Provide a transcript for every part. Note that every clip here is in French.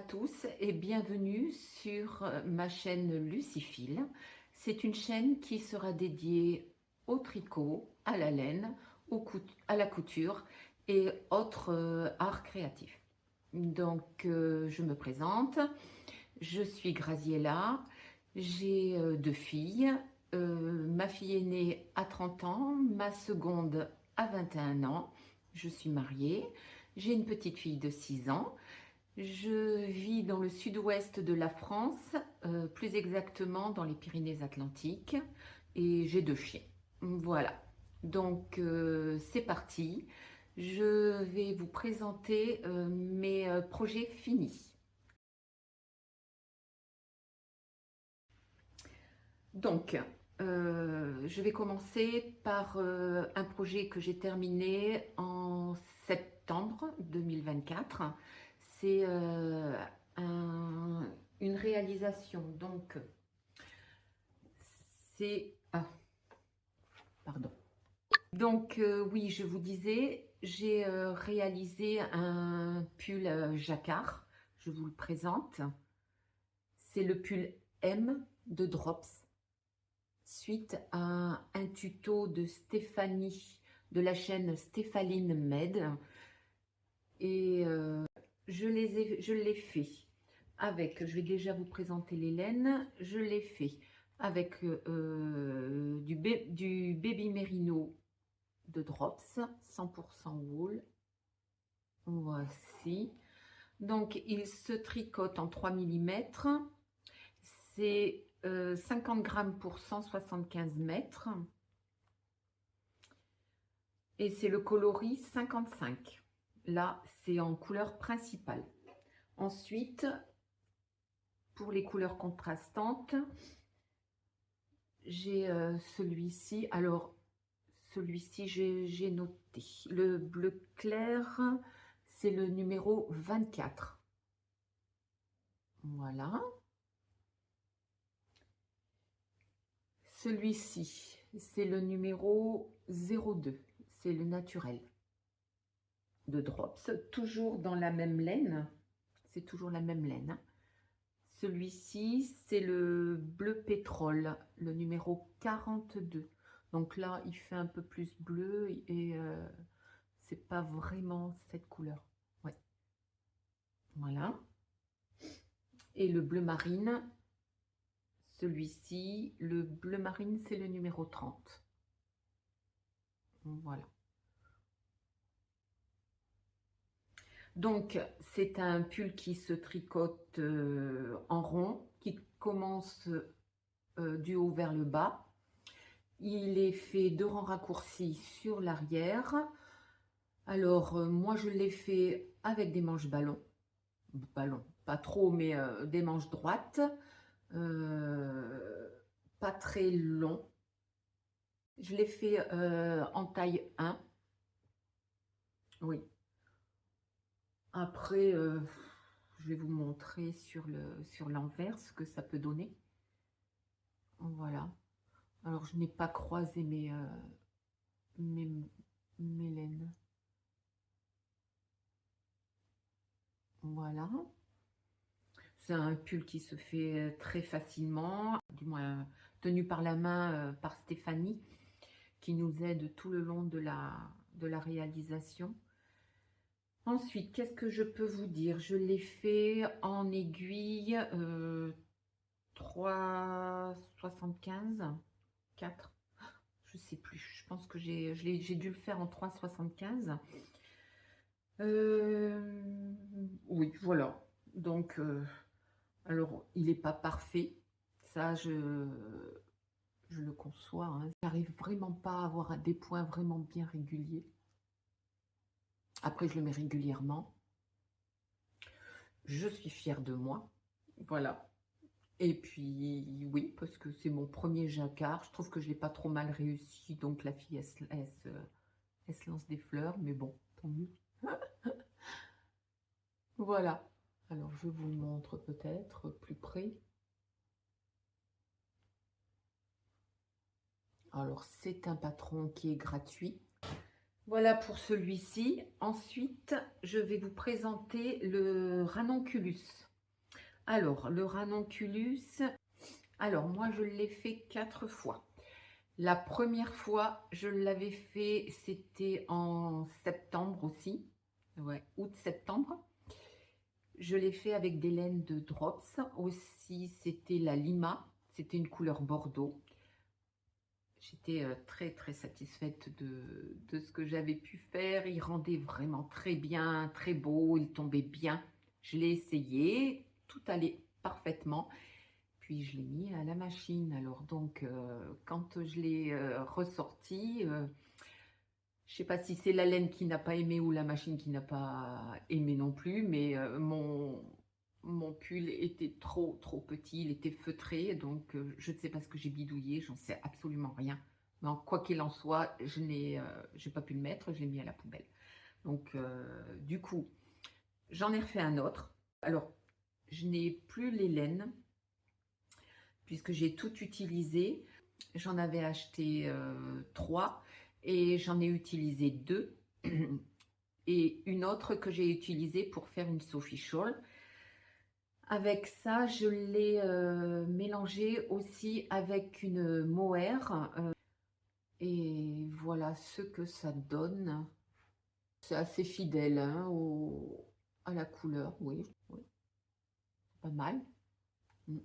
tous et bienvenue sur ma chaîne Lucifile. C'est une chaîne qui sera dédiée au tricot, à la laine, à la couture et autres arts créatifs. Donc je me présente, je suis Graziella, j'ai deux filles. Ma fille aînée a 30 ans, ma seconde a 21 ans, je suis mariée, j'ai une petite fille de 6 ans. Je vis dans le sud-ouest de la France, plus exactement dans les Pyrénées-Atlantiques, et j'ai deux chiens. Voilà, donc c'est parti. Je vais vous présenter mes projets finis. Donc, je vais commencer par un projet que j'ai terminé en septembre 2024. C'est une réalisation. Donc, c'est... Ah, pardon. Donc, oui, je vous disais, j'ai réalisé un pull jacquard. Je vous le présente. C'est le pull M de Drops, suite à un tuto de Stéphanie de la chaîne Stéphaline Med. Et je l'ai fait avec, je vais déjà vous présenter les laines, je l'ai fait avec du Baby Merino de Drops, 100% wool. Voici. Donc, il se tricote en 3 mm. C'est 50 grammes pour 175 mètres. Et c'est le coloris 55. Là, c'est en couleur principale. Ensuite, pour les couleurs contrastantes, j'ai celui-ci. Alors, celui-ci, j'ai noté. Le bleu clair, c'est le numéro 24. Voilà. Celui-ci, c'est le numéro 02. C'est le naturel de Drops. Toujours dans la même laine. C'est toujours la même laine. Celui-ci, c'est le bleu pétrole, le numéro 42. Donc là, il fait un peu plus bleu et c'est pas vraiment cette couleur. Ouais. Voilà. Et le bleu marine, celui-ci, le bleu marine, c'est le numéro 30. Voilà. Donc, c'est un pull qui se tricote en rond, qui commence du haut vers le bas. Il est fait de rangs raccourcis sur l'arrière. Alors, moi, je l'ai fait avec des manches ballon. Ballon, pas trop, mais des manches droites. Pas très long. Je l'ai fait en taille 1. Oui. Après, je vais vous montrer sur l'envers ce que ça peut donner. Voilà. Alors, je n'ai pas croisé mes laines. Voilà. C'est un pull qui se fait très facilement, du moins tenu par la main par Stéphanie, qui nous aide tout le long de la réalisation. Ensuite, qu'est-ce que je peux vous dire? Je l'ai fait en aiguille 3,75, 4, je sais plus. Je pense que j'ai dû le faire en 3,75. Oui, voilà. Donc, alors, il n'est pas parfait. Ça, je le conçois. Hein. J'arrive vraiment pas à avoir des points vraiment bien réguliers. Après, je le mets régulièrement. Je suis fière de moi. Voilà. Et puis, oui, parce que c'est mon premier jacquard. Je trouve que je l'ai pas trop mal réussi. Donc, la fille, elle se lance des fleurs. Mais bon, tant mieux. Voilà. Alors, je vous le montre peut-être plus près. Alors, c'est un patron qui est gratuit. Voilà pour celui-ci. Ensuite, je vais vous présenter le ranonculus. Alors, le ranonculus, alors moi je l'ai fait 4 fois. La première fois, je l'avais fait, c'était en septembre aussi, ouais, août-septembre. Je l'ai fait avec des laines de Drops. Aussi, c'était la Lima, c'était une couleur bordeaux. J'étais très très satisfaite de ce que j'avais pu faire. Il rendait vraiment très bien, très beau, il tombait bien. Je l'ai essayé, tout allait parfaitement. Puis je l'ai mis à la machine. Alors donc, quand je l'ai ressorti, je sais pas si c'est la laine qui n'a pas aimé ou la machine qui n'a pas aimé non plus, mais mon pull était trop petit, il était feutré, donc je ne sais pas ce que j'ai bidouillé, j'en sais absolument rien. Mais quoi qu'il en soit, je n'ai j'ai pas pu le mettre, je l'ai mis à la poubelle. Donc du coup, j'en ai refait un autre. Alors, je n'ai plus les laines, puisque j'ai tout utilisé. J'en avais acheté 3 et j'en ai utilisé 2 et une autre que j'ai utilisée pour faire une Sophie Scholl. Avec ça, je l'ai mélangé aussi avec une mohair et voilà ce que ça donne. C'est assez fidèle hein, à la couleur, oui, oui, pas mal. Mm.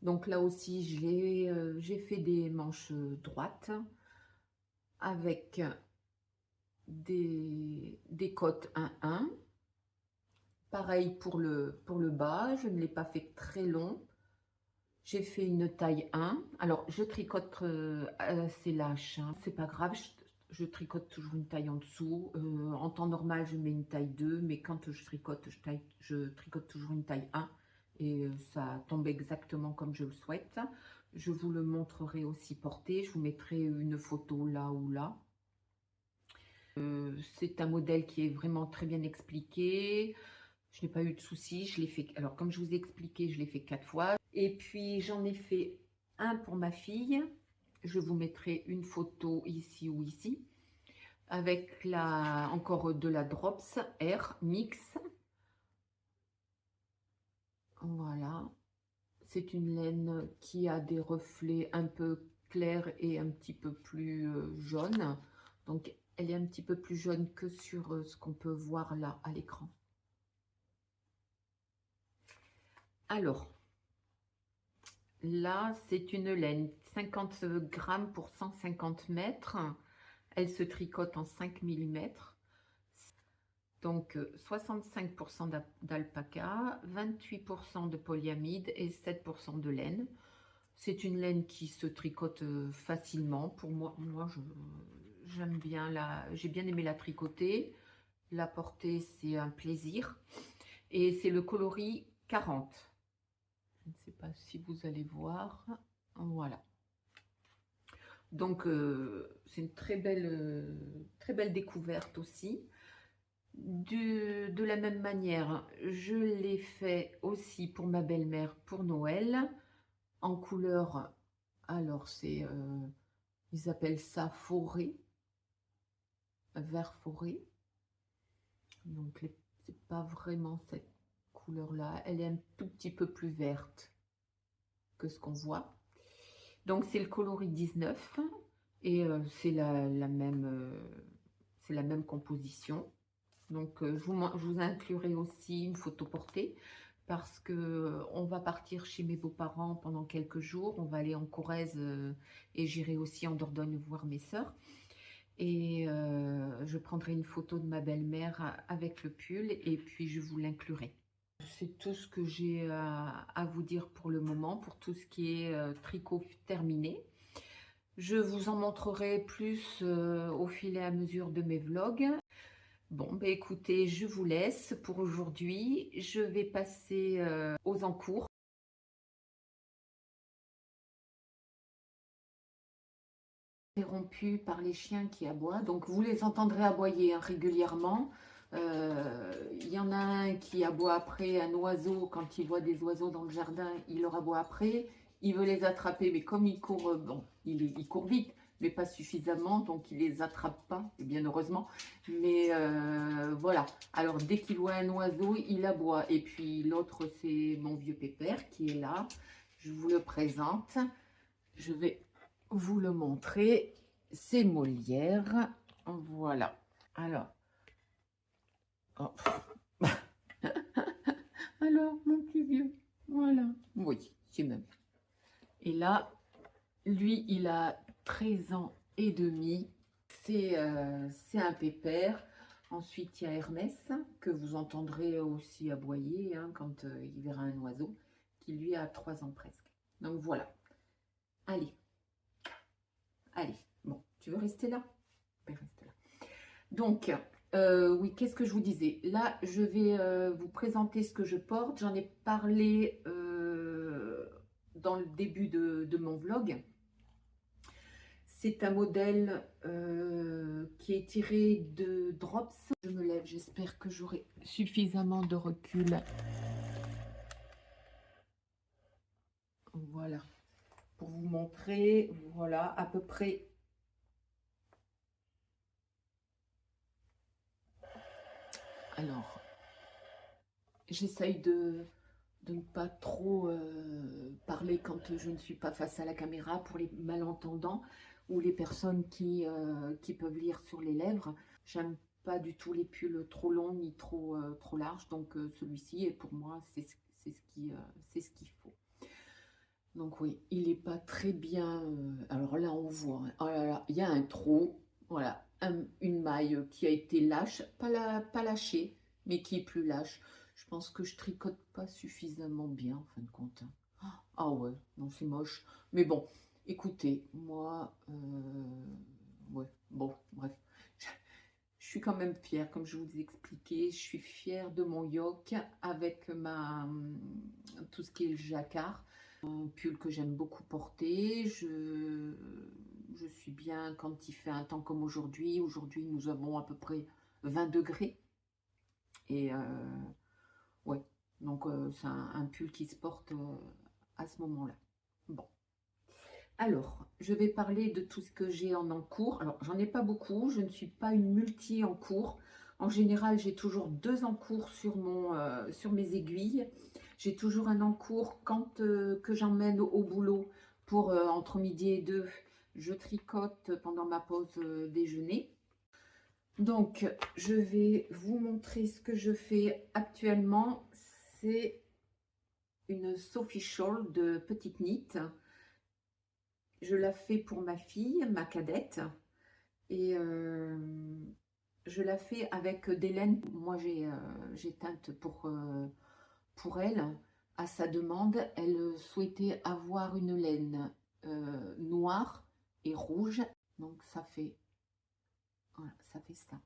Donc là aussi, j'ai fait des manches droites avec des côtes 1-1. Pareil pour le bas, je ne l'ai pas fait très long. J'ai fait une taille 1. Alors, je tricote assez lâche, hein. C'est pas grave, je tricote toujours une taille en dessous. En temps normal, je mets une taille 2, mais quand je tricote, je tricote toujours une taille 1. Et ça tombe exactement comme je le souhaite. Je vous le montrerai aussi porté. Je vous mettrai une photo là ou là. C'est un modèle qui est vraiment très bien expliqué. Je n'ai pas eu de soucis. Je l'ai fait. Alors, comme je vous ai expliqué, je l'ai fait 4 fois. Et puis, j'en ai fait un pour ma fille. Je vous mettrai une photo ici ou ici. Avec encore de la Drops Air Mix. Voilà. C'est une laine qui a des reflets un peu clairs et un petit peu plus jaunes. Donc, elle est un petit peu plus jaune que sur ce qu'on peut voir là à l'écran. Alors, là, c'est une laine 50 grammes pour 150 mètres. Elle se tricote en 5 mm. Donc, 65% d'alpaca, 28% de polyamide et 7% de laine. C'est une laine qui se tricote facilement. Pour moi, j'aime bien j'ai bien aimé la tricoter. La porter, c'est un plaisir. Et c'est le coloris 40. Je ne sais pas si vous allez voir. Voilà. Donc, c'est une très belle découverte aussi. De la même manière, je l'ai fait aussi pour ma belle-mère pour Noël, en couleur, alors ils appellent ça forêt, vert forêt. Donc, c'est pas vraiment cette couleur-là. Elle est un tout petit peu plus verte que ce qu'on voit. Donc, c'est le coloris 19 et c'est la même composition. Donc, je vous inclurai aussi une photo portée parce que on va partir chez mes beaux-parents pendant quelques jours. On va aller en Corrèze et j'irai aussi en Dordogne voir mes sœurs. Et je prendrai une photo de ma belle-mère avec le pull et puis je vous l'inclurai. C'est tout ce que j'ai à vous dire pour le moment, pour tout ce qui est tricot terminé. Je vous en montrerai plus au fil et à mesure de mes vlogs. Bon, bah écoutez, je vous laisse pour aujourd'hui. Je vais passer aux encours. Interrompu par les chiens qui aboient, donc vous les entendrez aboyer hein, régulièrement. Il y en a un qui aboie après un oiseau, quand il voit des oiseaux dans le jardin, il leur aboie après. Il veut les attraper, mais comme il court, bon, il court vite, mais pas suffisamment, donc il les attrape pas, et bien heureusement. Mais voilà, alors dès qu'il voit un oiseau, il aboie. Et puis l'autre, c'est mon vieux pépère qui est là. Je vous le présente. Je vais vous le montrer. C'est Molière. Voilà. Alors. Oh. Alors, mon petit vieux. Voilà. Oui, c'est même. Et là, lui, il a 13 ans et demi. C'est un pépère. Ensuite, il y a Hermès, que vous entendrez aussi aboyer hein, quand il verra un oiseau, qui lui a 3 ans presque. Donc voilà. Allez. Allez. Bon, tu veux rester là? Ben, reste là. Donc, oui, qu'est-ce que je vous disais? Là, je vais vous présenter ce que je porte. J'en ai parlé dans le début de mon vlog. C'est un modèle qui est tiré de Drops. Je me lève, j'espère que j'aurai suffisamment de recul. Voilà, pour vous montrer, voilà, à peu près. Alors, j'essaye de ne pas trop parler quand je ne suis pas face à la caméra pour les malentendants ou les personnes qui peuvent lire sur les lèvres. J'aime pas du tout les pulls trop longs ni trop larges, donc celui-ci est pour moi c'est ce qu'il faut. Donc oui, il n'est pas très bien. Alors là on voit, hein. Oh là là, il y a un trou, voilà, une maille qui a été lâche, pas lâchée, mais qui est plus lâche. Je pense que je tricote pas suffisamment bien en fin de compte, hein. Ah ouais, non c'est moche. Mais bon, écoutez, moi, ouais, bon, bref. Je suis quand même fière, comme je vous ai expliqué, je suis fière de mon yoke avec tout ce qui est le jacquard. Un pull que j'aime beaucoup porter. Je suis bien quand il fait un temps comme aujourd'hui. Aujourd'hui, nous avons à peu près 20 degrés. Et ouais, donc c'est un pull qui se porte à ce moment-là. Bon. Alors, je vais parler de tout ce que j'ai en cours. Alors, j'en ai pas beaucoup. Je ne suis pas une multi en cours. En général, j'ai toujours 2 en cours sur mes aiguilles. J'ai toujours un en cours quand que j'emmène au boulot pour entre midi et 2. Je tricote pendant ma pause déjeuner. Donc, je vais vous montrer ce que je fais actuellement. C'est une Sophie Shawl de Petite Knit. Je la fais pour ma fille, ma cadette. Et je la fais avec des laines. Moi, j'ai teinte pour elle. À sa demande, elle souhaitait avoir une laine noire et rouge. Donc, voilà, ça fait ça.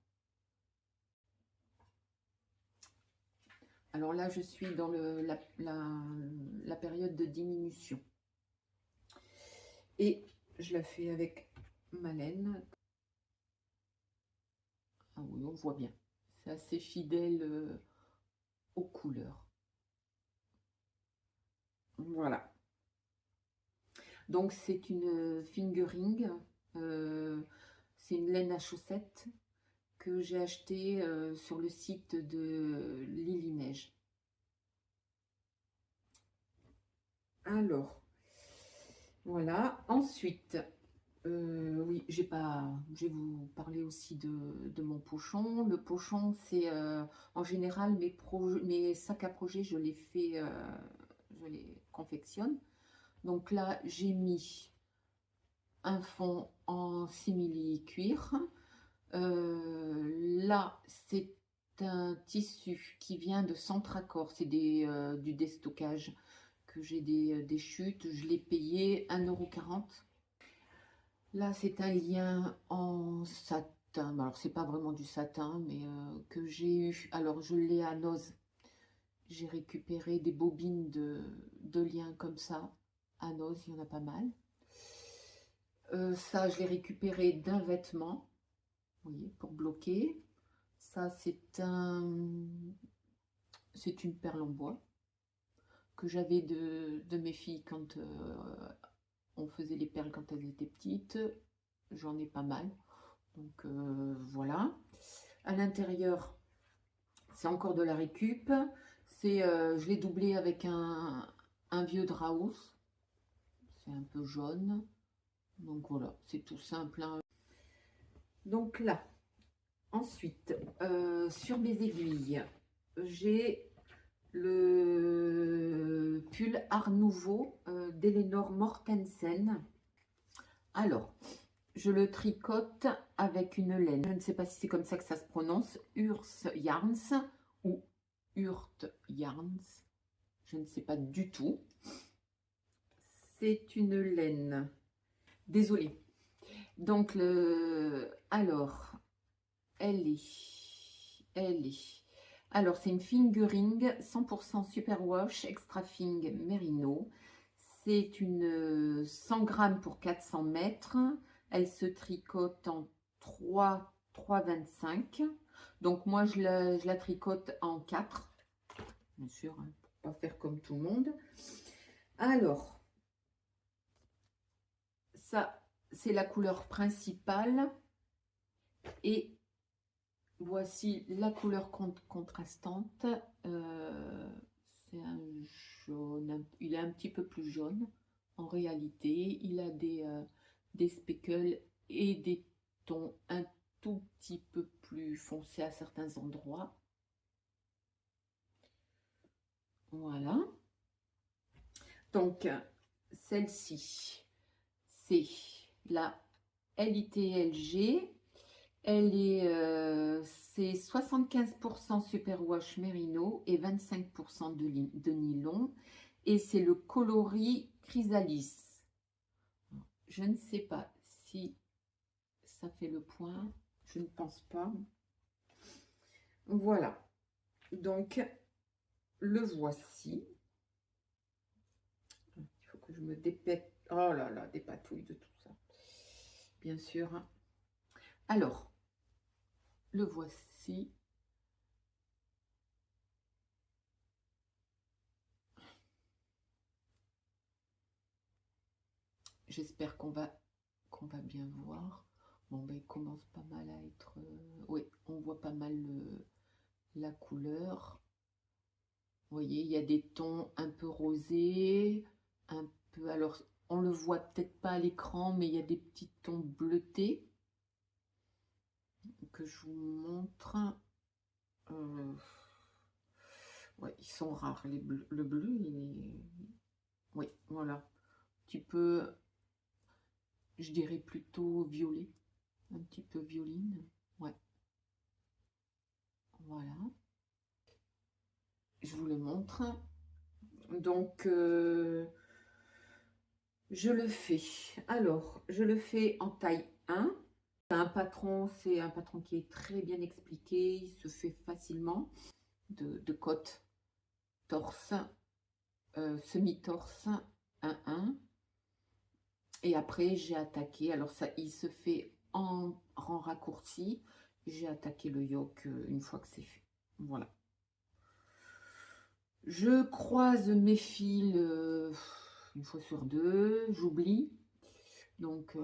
Alors là, je suis dans la période de diminution. Et je la fais avec ma laine. Ah oui, on voit bien. C'est assez fidèle aux couleurs. Voilà. Donc c'est une fingering. C'est une laine à chaussettes que j'ai acheté sur le site de Lily Neige. Alors, voilà. Ensuite, oui, je vais vous parler aussi de mon pochon. Le pochon, c'est en général mes sacs à projet, je les fais, je les confectionne. Donc là, j'ai mis un fond en simili cuir. Là, c'est un tissu qui vient de Centracor, c'est du déstockage que j'ai des chutes. Je l'ai payé 1,40 €. Là, c'est un lien en satin. Alors, c'est pas vraiment du satin, mais que j'ai eu. Alors, je l'ai à Noz. J'ai récupéré des bobines de liens comme ça. À Noz, il y en a pas mal. Ça, je l'ai récupéré d'un vêtement. Vous voyez, pour bloquer. Ça, c'est une perle en bois que j'avais de mes filles quand on faisait les perles quand elles étaient petites. j'en ai pas mal. Donc voilà. À l'intérieur, c'est encore de la récup. Je l'ai doublé avec un vieux Draus. C'est un peu jaune. Donc voilà, c'est tout simple, hein. Donc là, ensuite, sur mes aiguilles, j'ai le pull Art Nouveau d'Eléonore Mortensen. Alors, je le tricote avec une laine. Je ne sais pas si c'est comme ça que ça se prononce. Urs Yarns ou Urt Yarns. Je ne sais pas du tout. C'est une laine. Désolée. Donc, alors, elle est. Alors, c'est une fingering 100% superwash extra fing merino. C'est une 100 grammes pour 400 mètres. Elle se tricote en 3,25. Donc, moi, je la tricote en 4. Bien sûr, hein, pour pas faire comme tout le monde. Alors, ça, c'est la couleur principale. Et voici la couleur contrastante. C'est un jaune, il est un petit peu plus jaune en réalité. Il a des speckles et des tons un tout petit peu plus foncés à certains endroits. Voilà. Donc, celle-ci, c'est la LITLG. C'est 75% superwash merino et 25% de nylon. Et c'est le coloris chrysalis. Je ne sais pas si ça fait le point. Je ne pense pas. Voilà. Donc, le voici. Il faut que je me dépête. Oh là là, des patouilles de tout ça. Bien sûr. Alors, le voici. J'espère qu'on va bien voir. Bon, ben, il commence pas mal à être... oui, on voit pas mal la couleur. Vous voyez, il y a des tons un peu rosés, un peu... Alors, on le voit peut-être pas à l'écran, mais il y a des petits tons bleutés que je vous montre. Ouais, ils sont rares, le bleu, oui, voilà. Un petit peu, je dirais plutôt violet, un petit peu violine, ouais. Voilà. Je vous le montre. Donc, je le fais. Alors, je le fais en taille 1. C'est un patron qui est très bien expliqué. Il se fait facilement de côte, torse, semi-torse, 1-1. Et après, j'ai attaqué. Alors, ça, il se fait en rang raccourci. J'ai attaqué le yoke une fois que c'est fait. Voilà. Je croise mes fils une fois sur deux. J'oublie. Donc,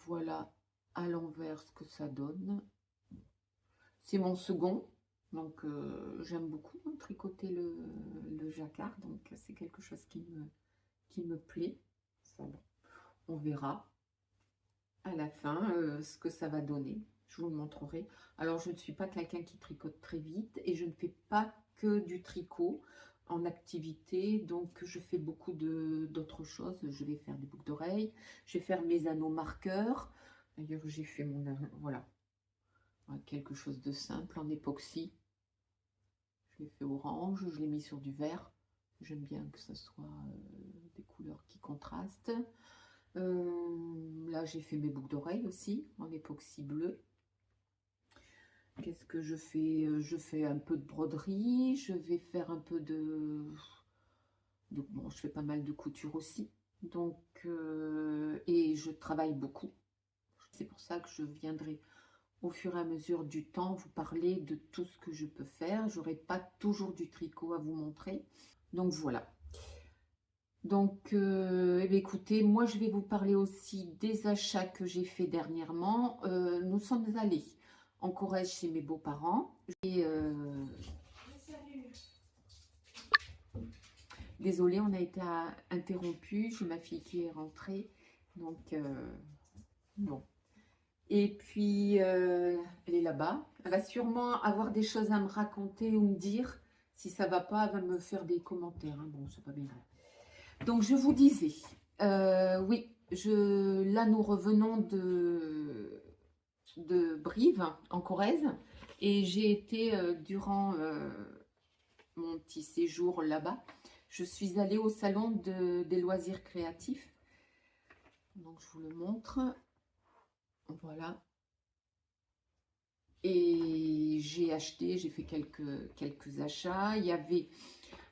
voilà à l'envers ce que ça donne. C'est mon second. Donc, j'aime beaucoup tricoter le jacquard. Donc, c'est quelque chose qui me plaît. Ça, bon, on verra à la fin ce que ça va donner. Je vous le montrerai. Alors, je ne suis pas quelqu'un qui tricote très vite et je ne fais pas que du tricot en activité. Donc, je fais beaucoup d'autres choses. Je vais faire des boucles d'oreilles. Je vais faire mes anneaux marqueurs. D'ailleurs, j'ai fait mon... Voilà. Quelque chose de simple en époxy. Je l'ai fait orange. Je l'ai mis sur du vert. J'aime bien que ce soit des couleurs qui contrastent. Là, j'ai fait mes boucles d'oreilles aussi en époxy bleu. Qu'est-ce que je fais? Je fais un peu de broderie. Je vais faire un peu bon, je fais pas mal de couture aussi. Donc, et je travaille beaucoup. C'est pour ça que je viendrai au fur et à mesure du temps vous parler de tout ce que je peux faire. J'aurai pas toujours du tricot à vous montrer. Donc voilà. Donc, eh bien, écoutez, moi, je vais vous parler aussi des achats que j'ai fait dernièrement. Nous sommes allés en Corrèze chez mes beaux-parents. Et désolée, on a été interrompu. J'ai ma fille qui est rentrée. Donc, bon. Et puis, elle est là-bas. Elle va sûrement avoir des choses à me raconter ou me dire. Si ça va pas, elle va me faire des commentaires, hein. Bon, c'est pas bien grave. Donc, je vous disais, oui, là, nous revenons de Brive, en Corrèze. Et j'ai été, durant mon petit séjour là-bas, je suis allée au salon des loisirs créatifs. Donc, je vous le montre. Voilà. Et j'ai fait quelques achats. Il y avait,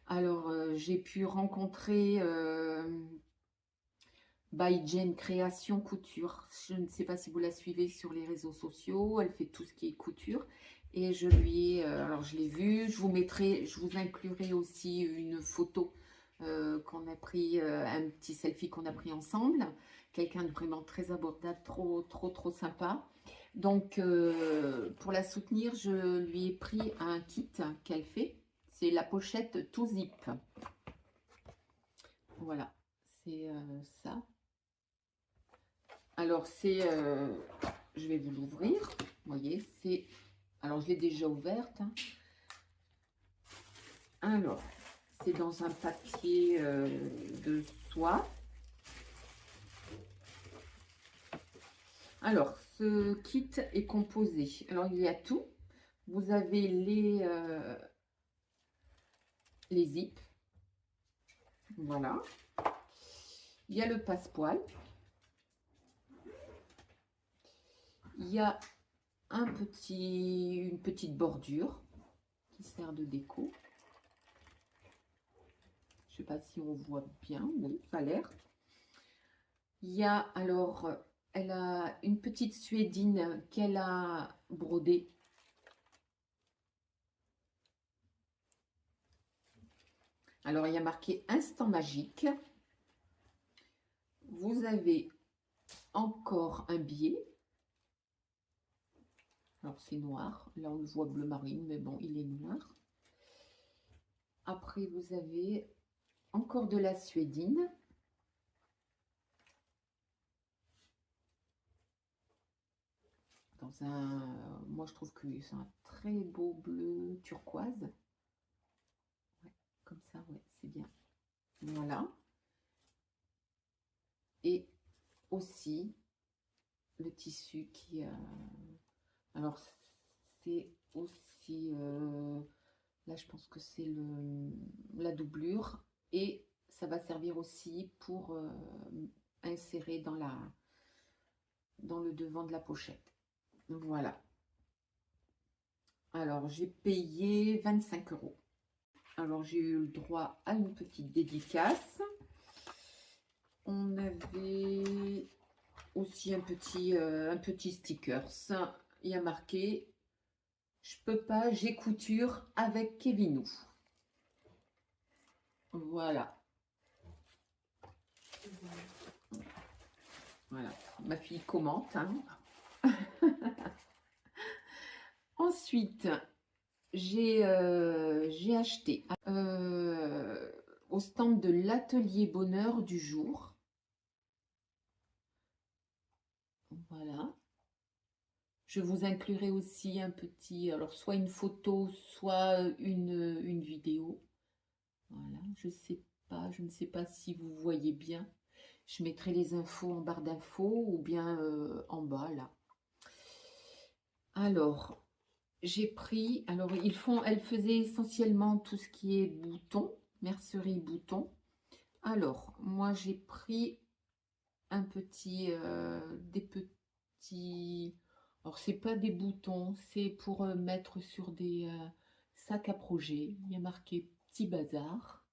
alors j'ai pu rencontrer By Jane Création Couture. Je ne sais pas si vous la suivez sur les réseaux sociaux. Elle fait tout ce qui est couture. Et je lui ai, alors je l'ai vue. Je vous inclurai aussi une photo qu'on a pris, un petit selfie qu'on a pris ensemble. Quelqu'un de vraiment très abordable, trop sympa. Donc, pour la soutenir, je lui ai pris un kit qu'elle fait. C'est la pochette tout zip. Voilà, c'est ça. Alors, je vais vous l'ouvrir. Vous voyez, alors, je l'ai déjà ouverte, hein. Alors, c'est dans un papier de soie. Alors, ce kit est composé. Alors, il y a tout. Vous avez les zips. Voilà. Il y a le passepoil. Il y a une petite bordure qui sert de déco. Je ne sais pas si on voit bien, oui, ça a l'air. Il y a alors, elle a une petite suédine qu'elle a brodée. Alors, il y a marqué Instant Magique. Vous avez encore un billet. Alors, c'est noir. Là, on le voit bleu marine, mais bon, il est noir. Après, vous avez encore de la suédine. Moi, je trouve que c'est un très beau bleu turquoise. Ouais, comme ça, ouais, c'est bien. Voilà. Et aussi le tissu qui alors c'est aussi là je pense que c'est la doublure et ça va servir aussi pour insérer dans le devant de la pochette. Voilà. Alors j'ai payé 25 €. Alors j'ai eu le droit à une petite dédicace. On avait aussi un petit sticker. Ça, il y a marqué je peux pas, j'ai couture avec Kevinou. Voilà. Voilà. Ma fille commente, hein. Ensuite, j'ai acheté au stand de l'atelier bonheur du jour. Voilà. Je vous inclurai aussi un petit, alors soit une photo, soit une vidéo. Voilà, je ne sais pas si vous voyez bien. Je mettrai les infos en barre d'infos ou bien en bas là. Alors, j'ai pris, alors elle faisait essentiellement tout ce qui est boutons, mercerie boutons. Alors, moi j'ai pris des petits, alors c'est pas des boutons, c'est pour mettre sur des sacs à projet. Il y a marqué petit bazar.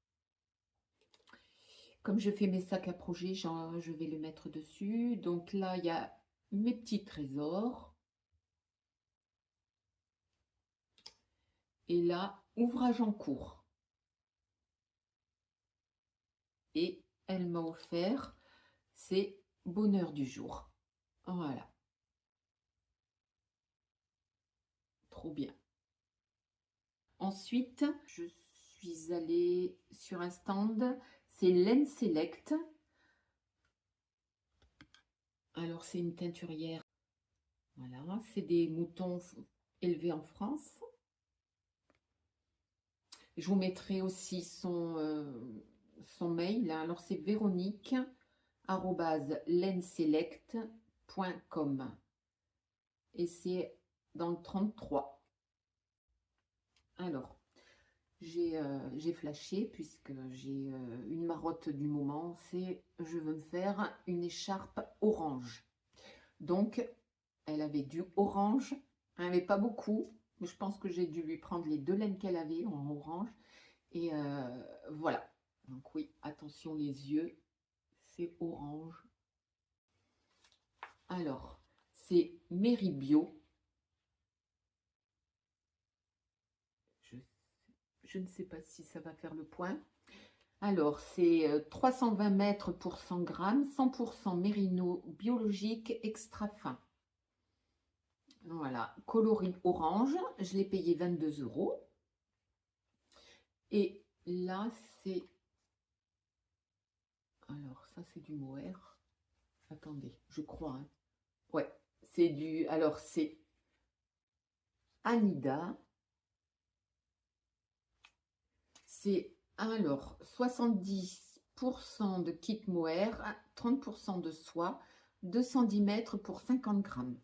Comme je fais mes sacs à projet, je vais le mettre dessus. Donc là, il y a mes petits trésors. Et là, ouvrage en cours. Et elle m'a offert, c'est bonheur du jour. Voilà, trop bien. Ensuite, je suis allée sur un stand, c'est Laine Select. Alors, c'est une teinturière. Voilà, c'est des moutons élevés en France. Je vous mettrai aussi son mail. Alors, c'est véronique@laineselect.com et c'est dans le 33. Alors, j'ai flashé puisque j'ai une marotte du moment, c'est je veux me faire une écharpe orange. Donc, elle avait du orange, elle n'avait pas beaucoup, mais je pense que j'ai dû lui prendre les 2 laines qu'elle avait en orange. Et voilà. Donc oui, attention les yeux, c'est orange. Alors, c'est Méribio. Je ne sais pas si ça va faire le point. Alors, c'est 320 mètres pour 100 grammes, 100% mérino biologique extra fin. Voilà, coloris orange, je l'ai payé 22 €. Et là, c'est... Alors, ça, c'est du mohair. Attendez, je crois. Hein. Ouais, c'est du... Alors, c'est Anida. C'est alors 70% de kit mohair, 30% de soie, 210 mètres pour 50 grammes.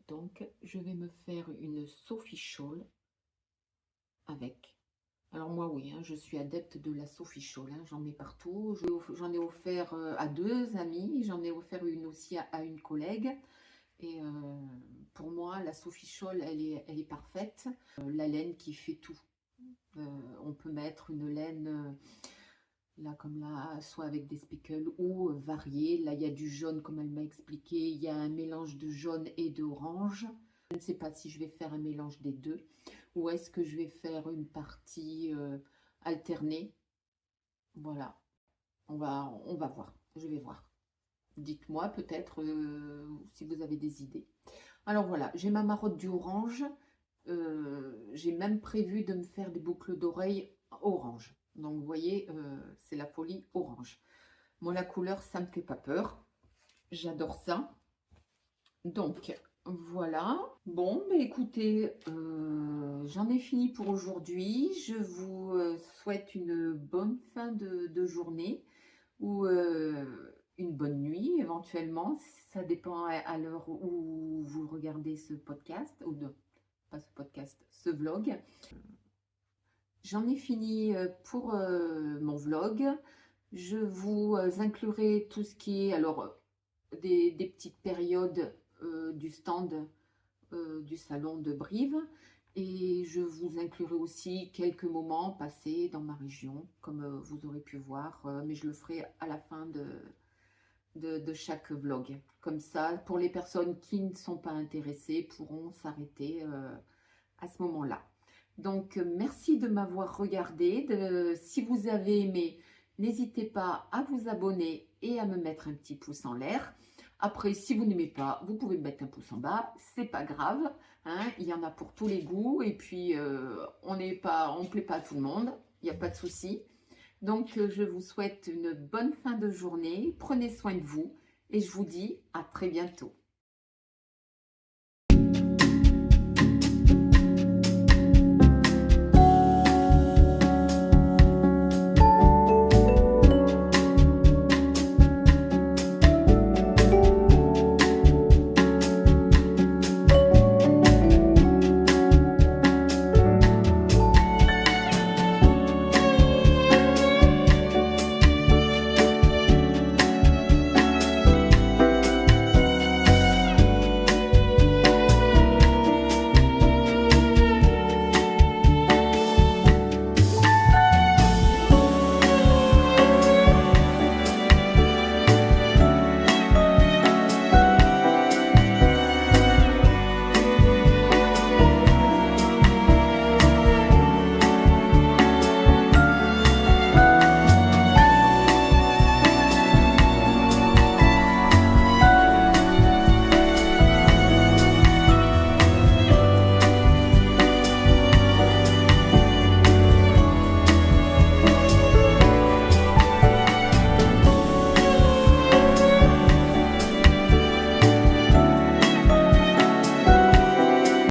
Donc, je vais me faire une Sophie Shawl avec. Alors moi, oui, hein, je suis adepte de la Sophie Shawl. Hein, j'en mets partout. J'en ai offert à 2 amis. J'en ai offert une aussi à une collègue. Et pour moi, la Sophie Shawl, elle est parfaite. La laine qui fait tout. On peut mettre une laine, là comme là, soit avec des speckles ou variée. Là, il y a du jaune, comme elle m'a expliqué. Il y a un mélange de jaune et d'orange. Je ne sais pas si je vais faire un mélange des deux. Ou est-ce que je vais faire une partie alternée. Voilà, on va voir. Je vais voir. Dites-moi peut-être si vous avez des idées. Alors voilà, j'ai ma marotte du orange. J'ai même prévu de me faire des boucles d'oreilles orange. Donc vous voyez, c'est la folie orange. Moi, la couleur, ça me fait pas peur. J'adore ça. Donc voilà. Bon, mais écoutez, j'en ai fini pour aujourd'hui. Je vous souhaite une bonne fin de journée ou une bonne nuit éventuellement. Ça dépend à l'heure où vous regardez ce podcast, ou de, pas ce podcast, ce vlog. J'en ai fini pour mon vlog. Je vous inclurai tout ce qui est, alors, des petites périodes du stand du salon de Brive. Et je vous inclurai aussi quelques moments passés dans ma région, comme vous aurez pu voir, mais je le ferai à la fin de chaque vlog. Comme ça, pour les personnes qui ne sont pas intéressées, pourront s'arrêter à ce moment-là. Donc, merci de m'avoir regardé. Si vous avez aimé, n'hésitez pas à vous abonner et à me mettre un petit pouce en l'air. Après, si vous n'aimez pas, vous pouvez me mettre un pouce en bas, c'est pas grave. Hein, il y en a pour tous les goûts et puis on plaît pas à tout le monde, il n'y a pas de souci. Donc, je vous souhaite une bonne fin de journée, prenez soin de vous et je vous dis à très bientôt.